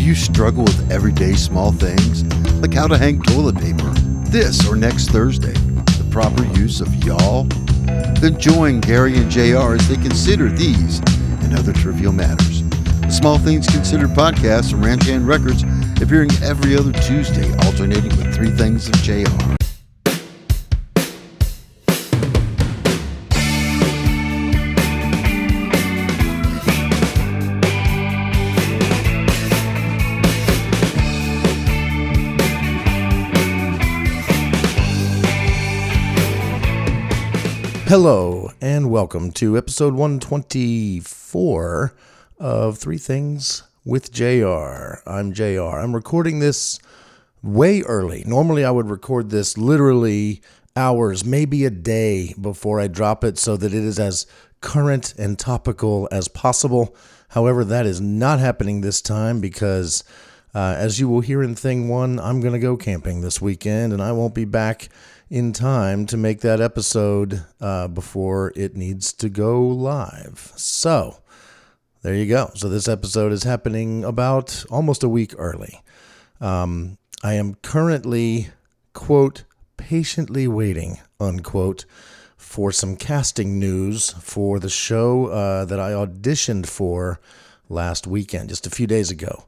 you struggle with everyday small things, like how to hang toilet paper this or next Thursday, the proper use of y'all? Then join Gary and JR as they consider these and other trivial matters. The Small Things Considered podcast from Ranch Hand Records, appearing every other Tuesday, alternating with Three Things of JR. Hello, and welcome to episode 124 of Three Things with JR. I'm JR. I'm recording this way early. Normally, I would record this literally hours, maybe a day before I drop it so that it is as current and topical as possible. However, that is not happening this time because, as you will hear in Thing 1, I'm going to go camping this weekend, and I won't be back in time to make that episode before it needs to go live. So, there you go. So this episode is happening about almost a week early. I am currently, quote, patiently waiting, unquote, for some casting news for the show that I auditioned for last weekend, just a few days ago.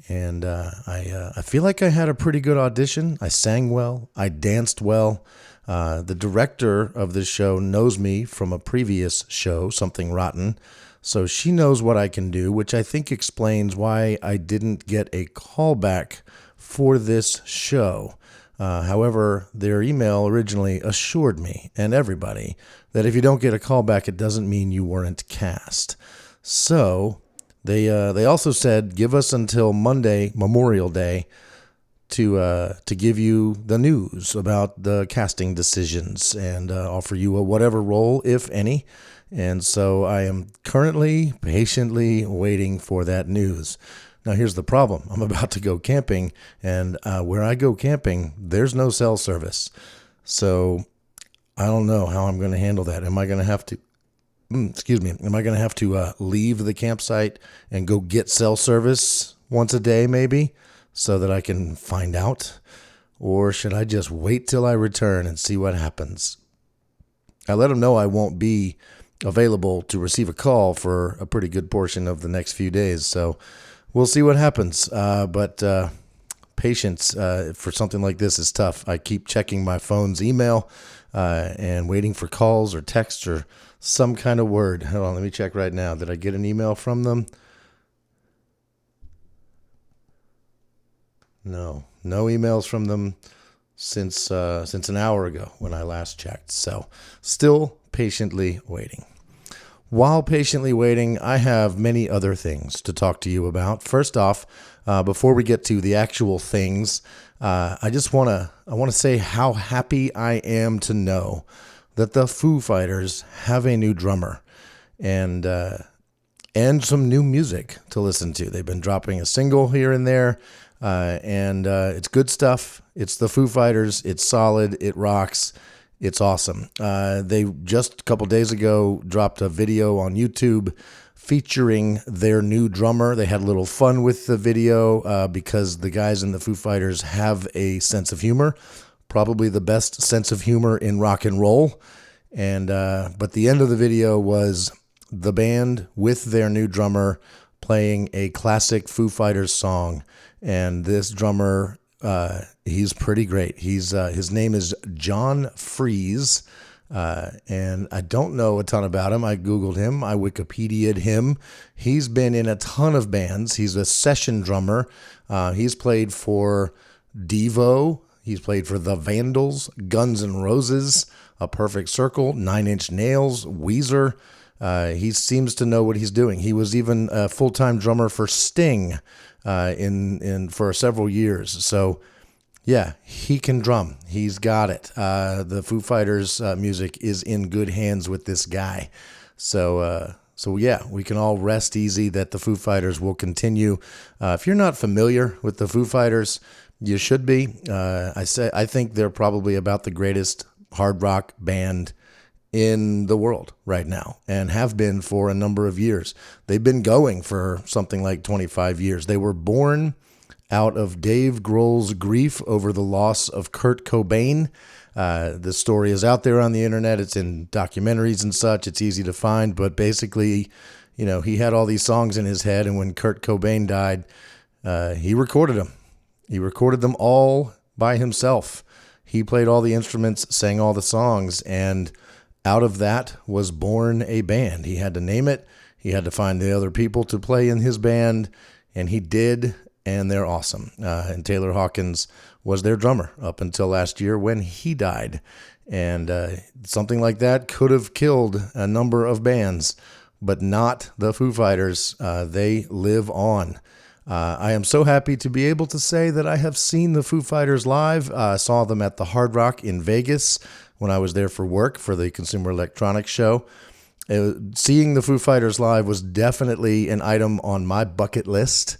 And I feel like I had a pretty good audition. I sang well. I danced well. The director of this show knows me from a previous show, Something Rotten. So she knows what I can do, which I think explains why I didn't get a callback for this show. However, their email originally assured me and everybody that if you don't get a callback, it doesn't mean you weren't cast. So They also said, give us until Monday, Memorial Day, to give you the news about the casting decisions and offer you a whatever role, if any. And so I am currently patiently waiting for that news. Now, here's the problem. I'm about to go camping, and where I go camping, there's no cell service. So I don't know how I'm going to handle that. Am I going to have to... Am I going to have to leave the campsite and go get cell service once a day maybe so that I can find out? Or should I just wait till I return and see what happens? I let them know I won't be available to receive a call for a pretty good portion of the next few days. So we'll see what happens. But patience for something like this is tough. I keep checking my phone's email and waiting for calls or texts or some kind of word. Hold on, let me check right now. Did I get an email from them? No emails from them since an hour ago when I last checked. So still patiently waiting. While patiently waiting, I have many other things to talk to you about. First off, before we get to the actual things, I want to say how happy I am to know that the Foo Fighters have a new drummer and some new music to listen to. They've been dropping a single here and there, and it's good stuff. It's the Foo Fighters. It's solid. It rocks. It's awesome. They just a couple days ago dropped a video on YouTube featuring their new drummer. They had a little fun with the video because the guys in the Foo Fighters have a sense of humor. Probably the best sense of humor in rock and roll. And but the end of the video was the band with their new drummer playing a classic Foo Fighters song. And this drummer, he's pretty great. His name is John Freese. And I don't know a ton about him. I Googled him. I Wikipedia'd him. He's been in a ton of bands. He's a session drummer. He's played for Devo. He's played for The Vandals, Guns N' Roses, A Perfect Circle, Nine Inch Nails, Weezer. He seems to know what he's doing. He was even a full-time drummer for Sting for several years. So, yeah, he can drum. He's got it. The Foo Fighters music is in good hands with this guy. So yeah, we can all rest easy that the Foo Fighters will continue. If you're not familiar with the Foo Fighters, you should be. I think they're probably about the greatest hard rock band in the world right now and have been for a number of years. They've been going for something like 25 years. They were born out of Dave Grohl's grief over the loss of Kurt Cobain. The story is out there on the internet. It's in documentaries and such. It's easy to find, but basically, he had all these songs in his head, and when Kurt Cobain died, he recorded them. He recorded them all by himself. He played all the instruments, sang all the songs, and out of that was born a band. He had to name it. He had to find the other people to play in his band, and he did, and they're awesome. And Taylor Hawkins was their drummer up until last year when he died. And something like that could have killed a number of bands, but not the Foo Fighters. They live on. I am so happy to be able to say that I have seen the Foo Fighters live. I saw them at the Hard Rock in Vegas when I was there for work for the Consumer Electronics Show. Seeing the Foo Fighters live was definitely an item on my bucket list.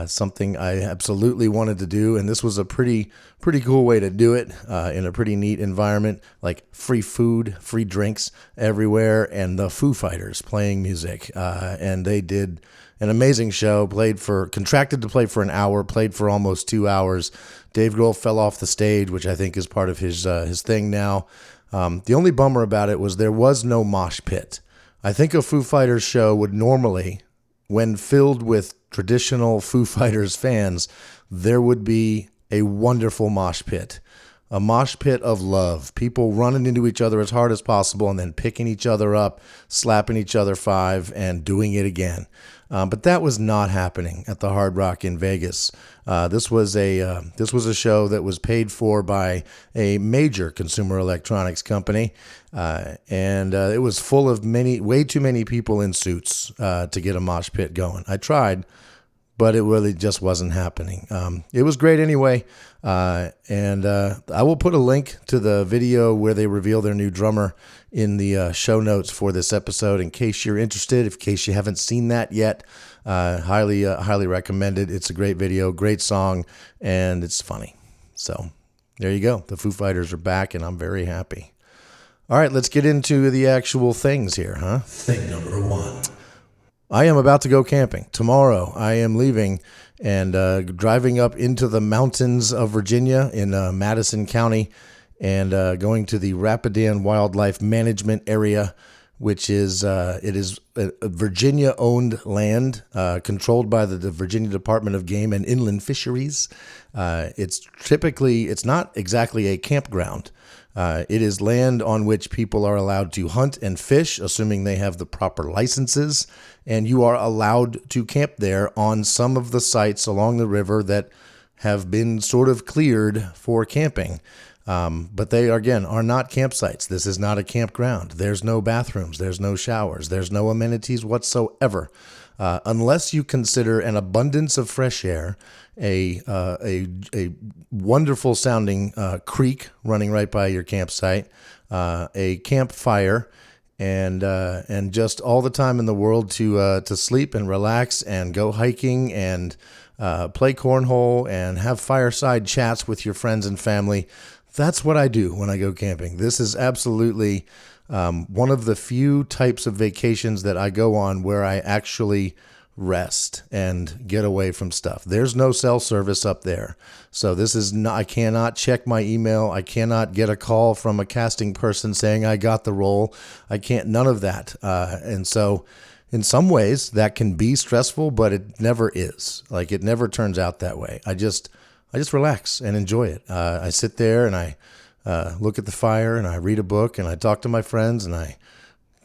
Something I absolutely wanted to do, and this was a pretty cool way to do it in a pretty neat environment, like free food, free drinks everywhere, and the Foo Fighters playing music. And they did an amazing show, contracted to play for an hour, played for almost 2 hours. Dave Grohl fell off the stage, which I think is part of his thing now. The only bummer about it was there was no mosh pit. I think a Foo Fighters show would normally, when filled with traditional Foo Fighters fans, there would be a wonderful mosh pit. A mosh pit of love. People running into each other as hard as possible and then picking each other up, slapping each other 5, and doing it again. But that was not happening at the Hard Rock in Vegas. This was a show that was paid for by a major consumer electronics company, and it was full of way too many people in suits to get a mosh pit going. I tried, but it really just wasn't happening. It was great anyway, and I will put a link to the video where they reveal their new drummer in the show notes for this episode in case you're interested, in case you haven't seen that yet. Highly recommend it. It's a great video, great song, and it's funny. So there you go. The Foo Fighters are back, and I'm very happy. All right, let's get into the actual things here, huh? Thing number 1. I am about to go camping. Tomorrow I am leaving and driving up into the mountains of Virginia in Madison County and going to the Rapidan Wildlife Management Area, which is a Virginia-owned land controlled by the Virginia Department of Game and Inland Fisheries. It's not exactly a campground. It is land on which people are allowed to hunt and fish, assuming they have the proper licenses, and you are allowed to camp there on some of the sites along the river that have been sort of cleared for camping. But they, again, are not campsites. This is not a campground. There's no bathrooms. There's no showers. There's no amenities whatsoever. Unless you consider an abundance of fresh air, a wonderful sounding creek running right by your campsite, a campfire, and just all the time in the world to sleep and relax and go hiking and play cornhole and have fireside chats with your friends and family. That's what I do when I go camping. This is absolutely one of the few types of vacations that I go on where I actually rest and get away from stuff. There's no cell service up there. So this is not, I cannot check my email. I cannot get a call from a casting person saying I got the role. I can't, none of that. And so in some ways that can be stressful, but it never is. Like, it never turns out that way. I just relax and enjoy it. I sit there and I look at the fire and I read a book and I talk to my friends and I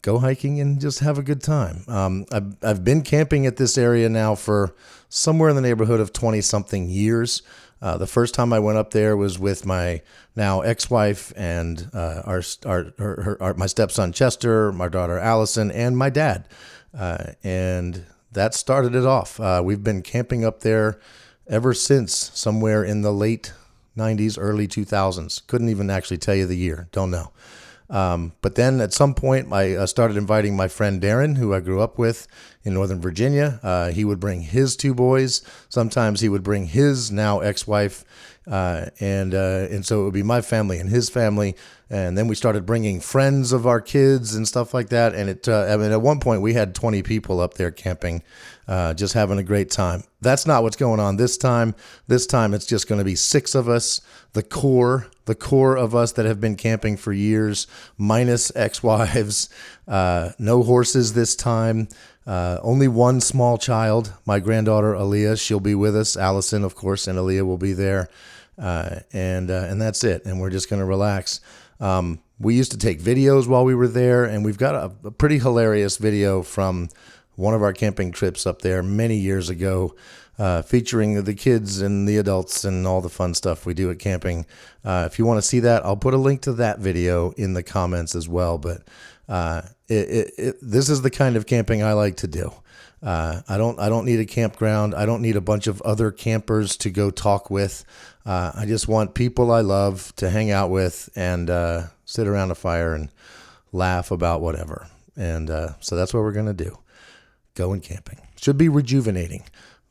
go hiking and just have a good time. I've been camping at this area now for somewhere in the neighborhood of 20-something years. The first time I went up there was with my now ex-wife and my stepson Chester, my daughter Allison, and my dad. And that started it off. We've been camping up there ever since somewhere in the late 90s, early 2000s. Couldn't even actually tell you the year. Don't know. But then at some point, I started inviting my friend Darren, who I grew up with in Northern Virginia. He would bring his two boys. Sometimes he would bring his now ex-wife. And so it would be my family and his family. And then we started bringing friends of our kids and stuff like that. And at one point we had 20 people up there camping, just having a great time. That's not what's going on this time. This time it's just going to be 6 of us, the core of us that have been camping for years, minus ex-wives, no horses this time. Only one small child, my granddaughter Aaliyah. She'll be with us. Allison, of course, and Aaliyah will be there. And that's it. And we're just going to relax. We used to take videos while we were there, and we've got a pretty hilarious video from one of our camping trips up there many years ago, featuring the kids and the adults and all the fun stuff we do at camping. If you want to see that, I'll put a link to that video in the comments as well. But this is the kind of camping I like to do. I don't need a campground. I don't need a bunch of other campers to go talk with. I just want people I love to hang out with and sit around a fire and laugh about whatever. And so that's what we're going to do. Going camping. Should be rejuvenating.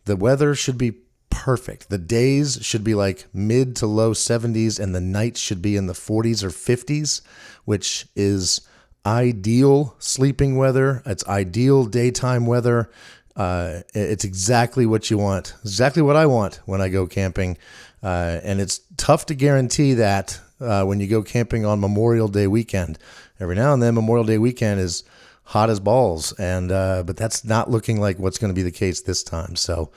The weather should be perfect. The days should be like mid to low 70s, and the nights should be in the 40s or 50s, which is ideal sleeping weather. It's ideal daytime weather. It's exactly what you want. Exactly what I want when I go camping. And it's tough to guarantee that when you go camping on Memorial Day weekend. Every now and then, Memorial Day weekend is hot as balls, and but that's not looking like what's going to be the case this time. So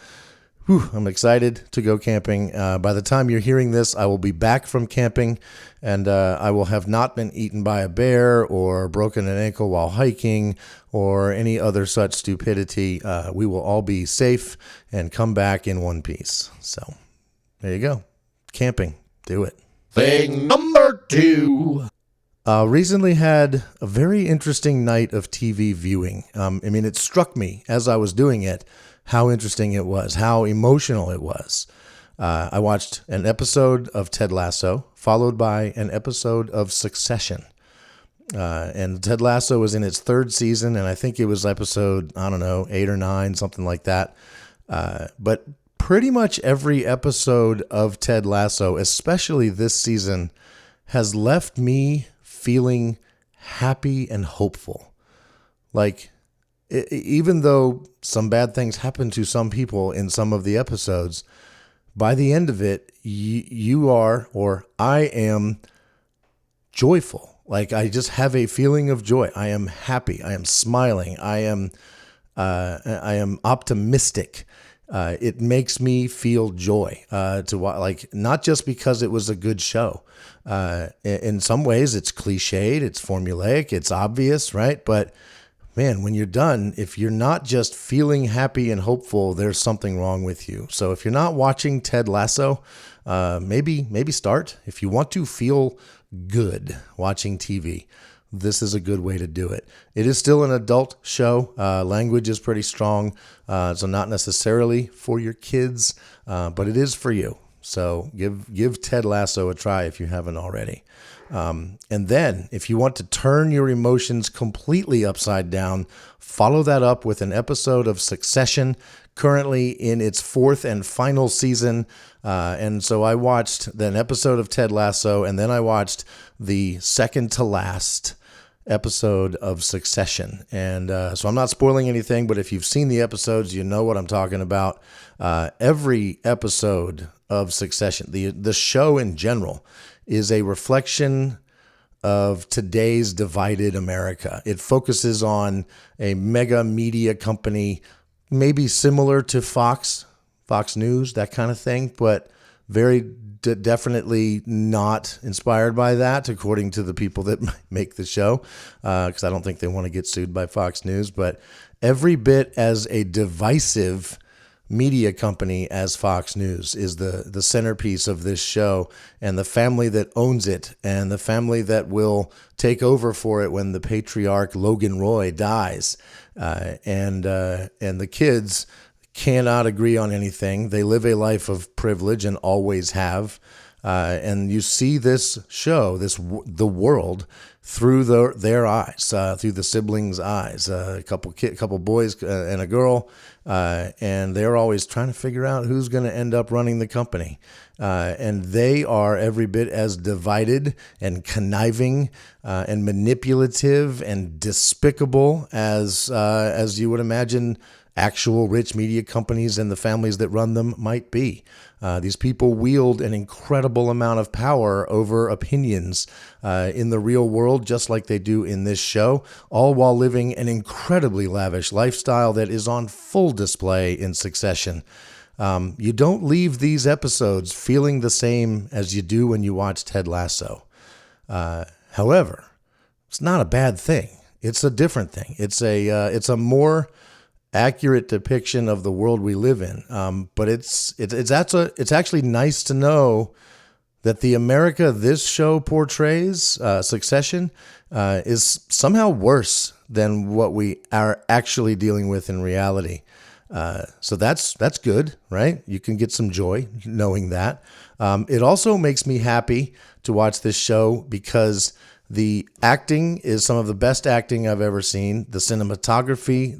I'm excited to go camping. By the time you're hearing this, I will be back from camping, and I will have not been eaten by a bear or broken an ankle while hiking or any other such stupidity. We will all be safe and come back in one piece. So there you go. Camping. Do it. Thing number 2. Recently had a very interesting night of TV viewing. It struck me as I was doing it how interesting it was, how emotional it was. I watched an episode of Ted Lasso, followed by an episode of Succession. And Ted Lasso was in its 3rd season, and I think it was episode, 8 or 9, something like that. But pretty much every episode of Ted Lasso, especially this season, has left me feeling happy and hopeful. Like, even though some bad things happen to some people in some of the episodes, by the end of it, you are, or I am, joyful. Like, I just have a feeling of joy. I am happy. I am smiling. I am optimistic. It makes me feel joy to watch, like, not just because it was a good show. In some ways, it's cliched, it's formulaic, it's obvious, right? But man, when you're done, if you're not just feeling happy and hopeful, there's something wrong with you. So if you're not watching Ted Lasso, maybe start. If you want to feel good watching TV, this is a good way to do it. It is still an adult show. Language is pretty strong, so not necessarily for your kids, but it is for you. So give Ted Lasso a try if you haven't already. And then if you want to turn your emotions completely upside down, follow that up with an episode of Succession, currently in its 4th and final season. And so I watched an episode of Ted Lasso, and then I watched the second to last episode of Succession. And so I'm not spoiling anything, but if you've seen the episodes, you know what I'm talking about. Every episode of Succession, the show in general, is a reflection of today's divided America. It focuses on a mega media company, maybe similar to Fox News, that kind of thing, but very definitely not inspired by that, according to the people that make the show, because I don't think they want to get sued by Fox News, but every bit as a divisive media company as Fox News is the centerpiece of this show, and the family that owns it, and the family that will take over for it when the patriarch Logan Roy dies, and the kids cannot agree on anything. They live a life of privilege and always have. and you see this show, the world, through their eyes, through the siblings' eyes. A couple boys and a girl, and they're always trying to figure out who's going to end up running the company. And they are every bit as divided and conniving and manipulative and despicable as you would imagine actual rich media companies and the families that run them might be. These people wield an incredible amount of power over opinions in the real world, just like they do in this show, all while living an incredibly lavish lifestyle that is on full display in Succession. You don't leave these episodes feeling the same as you do when you watch Ted Lasso. However, it's not a bad thing. It's a different thing. It's a more accurate depiction of the world we live in. But it's actually nice to know that the America this show portrays, Succession, is somehow worse than what we are actually dealing with in reality. So that's good, right? You can get some joy knowing that. It also makes me happy to watch this show because the acting is some of the best acting I've ever seen. The cinematography,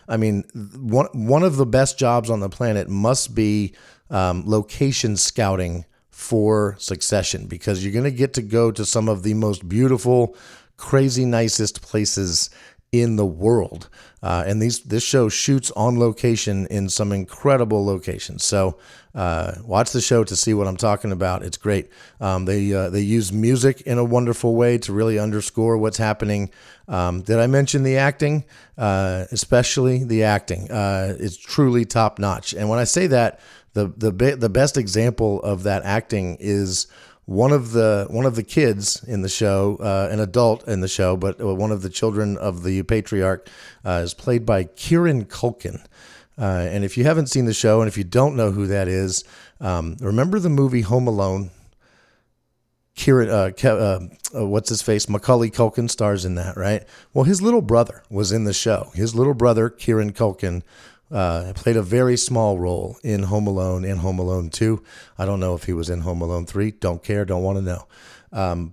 one of the best jobs on the planet must be location scouting for Succession, because you're going to get to go to some of the most beautiful, crazy nicest places in the world. And this show shoots on location in some incredible locations. So watch the show to see what I'm talking about. It's great. They use music in a wonderful way to really underscore what's happening. Did I mention the acting? Especially the acting. It's truly top notch. And when I say that, the best example of that acting is one of the kids in the show, an adult in the show, but one of the children of the patriarch, is played by Kieran Culkin. And if you haven't seen the show, and if you don't know who that is, remember the movie Home Alone? What's his face? Macaulay Culkin stars in that, right? Well, his little brother was in the show. His little brother, Kieran Culkin, played a very small role in Home Alone and Home Alone 2. I don't know if he was in Home Alone 3. Don't care. Don't want to know.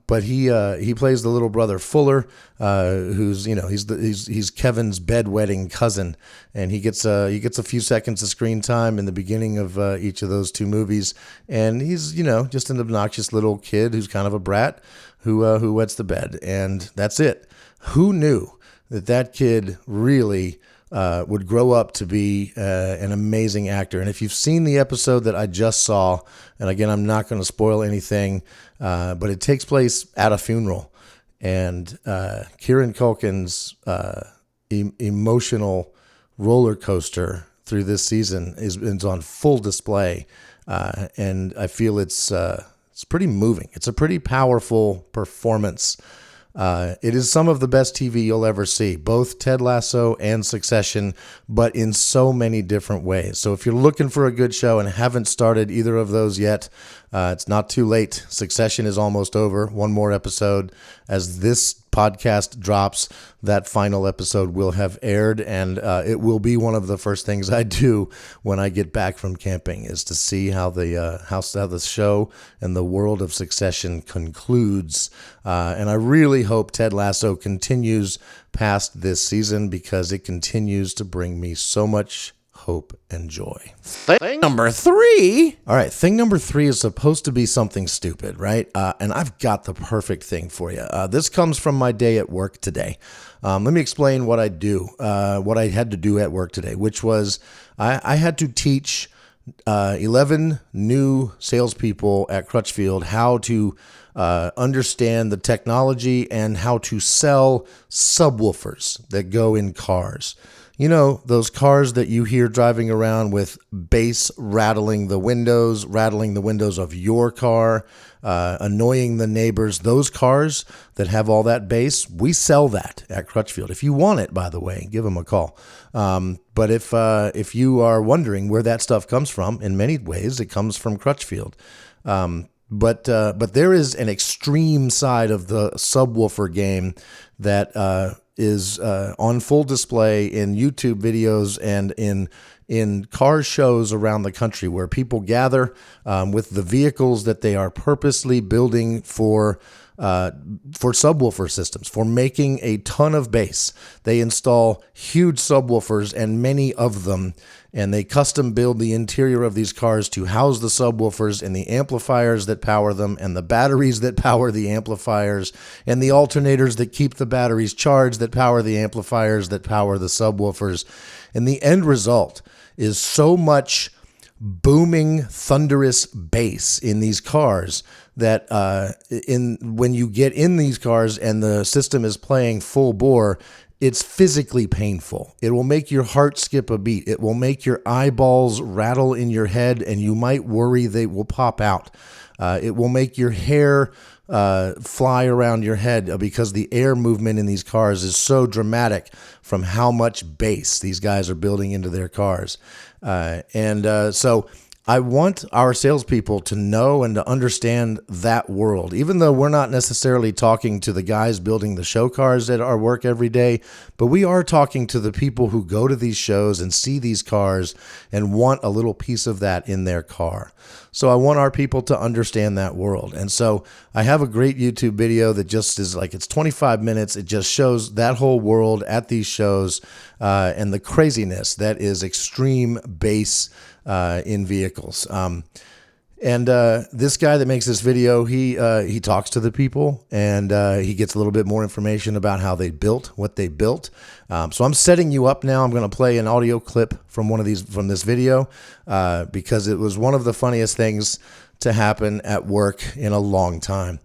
But he plays the little brother Fuller, who's he's Kevin's bedwetting cousin, and he gets a few seconds of screen time in the beginning of each of those two movies, and he's just an obnoxious little kid who's kind of a brat who wets the bed, and that's it. Who knew that kid really would grow up to be an amazing actor? And if you've seen the episode that I just saw, and again, I'm not going to spoil anything, but it takes place at a funeral, and Kieran Culkin's emotional roller coaster through this season is on full display, and I feel it's pretty moving. It's a pretty powerful performance. It is some of the best TV you'll ever see, both Ted Lasso and Succession, but in so many different ways. So if you're looking for a good show and haven't started either of those yet, it's not too late. Succession is almost over. One more episode. As this podcast drops, that final episode will have aired, and it will be one of the first things I do when I get back from camping, is to see how the show and the world of Succession concludes. And I really hope Ted Lasso continues past this season, because it continues to bring me so much hope and joy. Thing number 3. All right, thing number 3 is supposed to be something stupid, right? And I've got the perfect thing for you. This comes from my day at work today. Let me explain what I had to do at work today, which was I had to teach 11 new salespeople at Crutchfield how to understand the technology and how to sell subwoofers that go in cars. You know, those cars that you hear driving around with bass rattling the windows of your car, annoying the neighbors. Those cars that have all that bass, we sell that at Crutchfield. If you want it, by the way, give them a call. But if you are wondering where that stuff comes from, in many ways, it comes from Crutchfield. But there is an extreme side of the subwoofer game that is on full display in YouTube videos and in car shows around the country, where people gather with the vehicles that they are purposely building for subwoofer systems, for making a ton of bass. They install huge subwoofers, and many of them, and they custom build the interior of these cars to house the subwoofers and the amplifiers that power them, and the batteries that power the amplifiers, and the alternators that keep the batteries charged that power the amplifiers that power the subwoofers. And the end result is so much booming, thunderous bass in these cars that when you get in these cars and the system is playing full bore, it's physically painful. It will make your heart skip a beat. It will make your eyeballs rattle in your head, and you might worry they will pop out. It will make your hair fly around your head because the air movement in these cars is so dramatic from how much bass these guys are building into their cars. So I want our salespeople to know and to understand that world, even though we're not necessarily talking to the guys building the show cars at our work every day, but we are talking to the people who go to these shows and see these cars and want a little piece of that in their car. So I want our people to understand that world. And so I have a great YouTube video that just is like, it's 25 minutes. It just shows that whole world at these shows and the craziness that is extreme bass in vehicles. This guy that makes this video, he talks to the people, and he gets a little bit more information about how they built what they built. So I'm setting you up now. I'm going to play an audio clip from from this video because it was one of the funniest things to happen at work in a long time.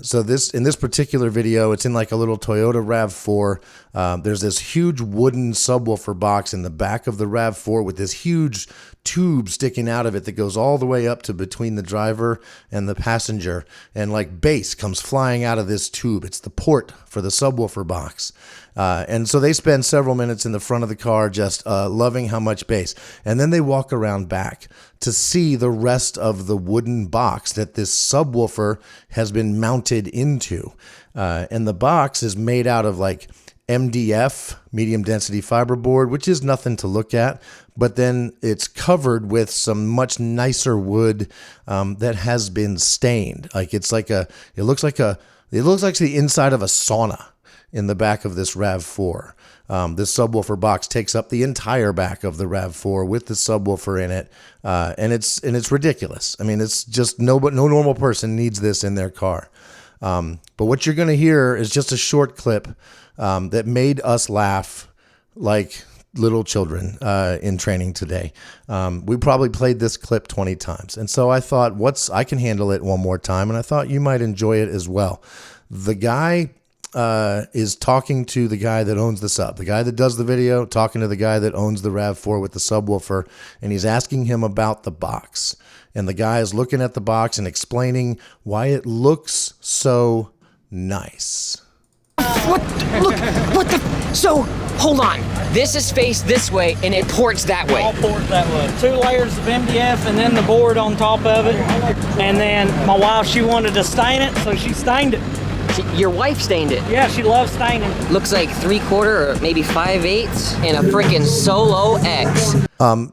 So in this particular video, it's in like a little Toyota RAV4. There's this huge wooden subwoofer box in the back of the RAV4 with this huge tube sticking out of it that goes all the way up to between the driver and the passenger, and like bass comes flying out of this tube. It's the port for the subwoofer box. And so they spend several minutes in the front of the car just loving how much bass. And then they walk around back to see the rest of the wooden box that this subwoofer has been mounted into. And the box is made out of like MDF, medium density fiberboard, which is nothing to look at, but then it's covered with some much nicer wood that has been stained. Like it looks like the inside of a sauna in the back of this RAV4. This subwoofer box takes up the entire back of the RAV4 with the subwoofer in it, and it's ridiculous. I mean, it's just no normal person needs this in their car. But what you're going to hear is just a short clip that made us laugh like little children in training today. We probably played this clip 20 times, and so I thought, I can handle it one more time, and I thought you might enjoy it as well. The guy is talking to the guy that owns the sub, the guy that does the video, talking to the guy that owns the RAV4 with the subwoofer, and he's asking him about the box. And the guy is looking at the box and explaining why it looks so nice. What the? So, hold on. This is faced this way, and it ports that way. All ports that way. 2 layers of MDF, and then the board on top of it. And then my wife, she wanted to stain it, so she stained it. Your wife stained it? Yeah, she loves staining. Looks like 3/4 or maybe 5/8 and a freaking Solo X.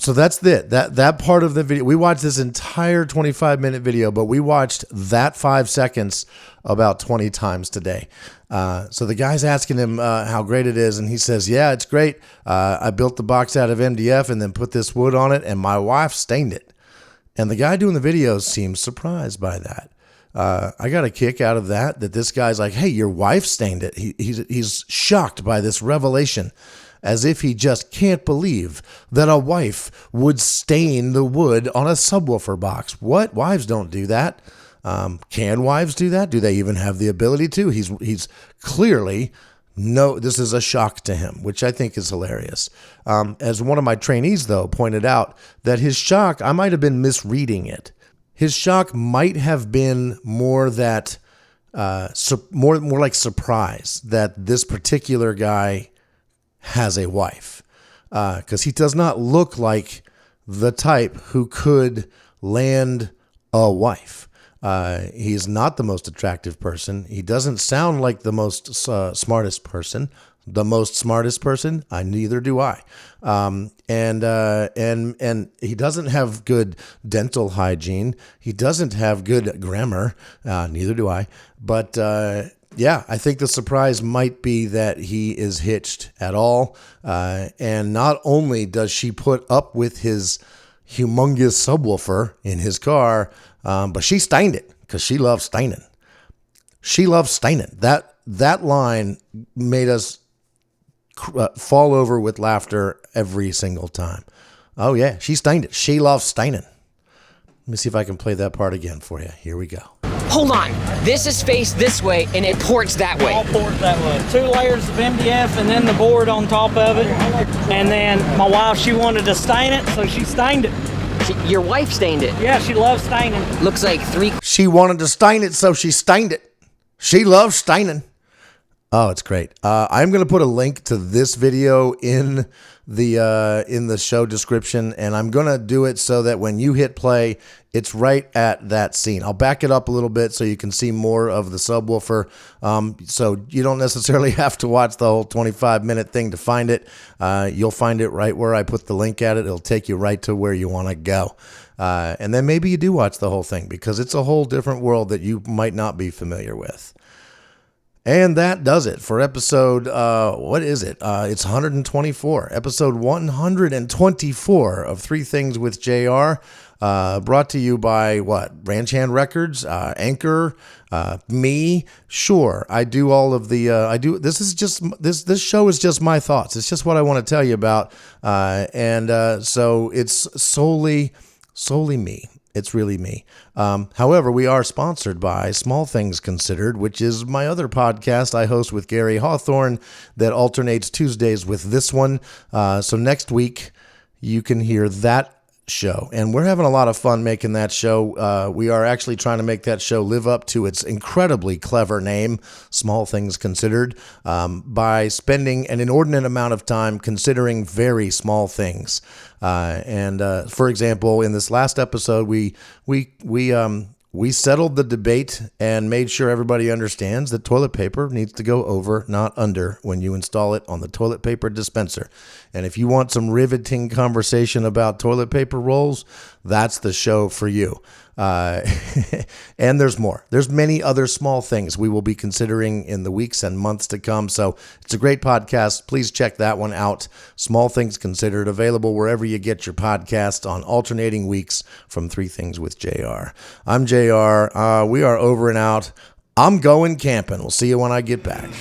So that's it. That part of the video, we watched this entire 25-minute video, but we watched that 5 seconds about 20 times today. So the guy's asking him how great it is, and he says, yeah, it's great. I built the box out of MDF and then put this wood on it, and my wife stained it. And the guy doing the video seems surprised by that. I got a kick out of that this guy's like, hey, your wife stained it. He's shocked by this revelation, as if he just can't believe that a wife would stain the wood on a subwoofer box. What? Wives don't do that. Can wives do that? Do they even have the ability to? He's clearly, this is a shock to him, which I think is hilarious. As one of my trainees, though, pointed out, that his shock, I might have been misreading it. His shock might have been more that, more like surprise that this particular guy has a wife, because he does not look like the type who could land a wife. He's not the most attractive person. He doesn't sound like the most smartest person. the most smartest person? Neither do I. And he doesn't have good dental hygiene. He doesn't have good grammar. Neither do I. But yeah, I think the surprise might be that he is hitched at all. And not only does she put up with his humongous subwoofer in his car, but she steined it because she loves steinin'. She loves steinin'. That line made us fall over with laughter every single time. Oh yeah, she steined it. She loves steinin'. Let me see if I can play that part again for you. Here we go. Hold on. This is faced this way and it ports that way. All ports that way. 2 layers of MDF and then the board on top of it. And then my wife, she wanted to stain it, so she stained it. Your wife stained it. Yeah, she loves staining. Looks like 3. She wanted to stain it, so she stained it. She loves staining. Oh, it's great. I'm going to put a link to this video in the show description, and I'm going to do it so that when you hit play, it's right at that scene. I'll back it up a little bit so you can see more of the subwoofer. So you don't necessarily have to watch the whole 25-minute thing to find it. You'll find it right where I put the link at it. It'll take you right to where you want to go. And then maybe you do watch the whole thing because it's a whole different world that you might not be familiar with. And that does it for episode, what is it? It's 124, episode 124 of Three Things with JR, brought to you by what? Ranch Hand Records, Anchor, me. Sure, I do all of the, this is just, this show is just my thoughts. It's just what I want to tell you about. So it's solely me. It's really me. However, we are sponsored by Small Things Considered, which is my other podcast I host with Gary Hawthorne that alternates Tuesdays with this one. So next week, you can hear that show. And we're having a lot of fun making that show. We are actually trying to make that show live up to its incredibly clever name, Small Things Considered, by spending an inordinate amount of time considering very small things. For example, in this last episode, we settled the debate and made sure everybody understands that toilet paper needs to go over, not under, when you install it on the toilet paper dispenser. And if you want some riveting conversation about toilet paper rolls, that's the show for you. And there's more. There's many other small things we will be considering in the weeks and months to come. So it's a great podcast. Please check that one out. Small Things Considered, available wherever you get your podcast on alternating weeks from Three Things with JR. I'm JR. We are over and out. I'm going camping. We'll see you when I get back.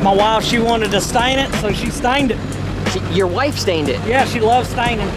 My wife, she wanted to stain it, so she stained it. Your wife stained it. Yeah, she loves staining.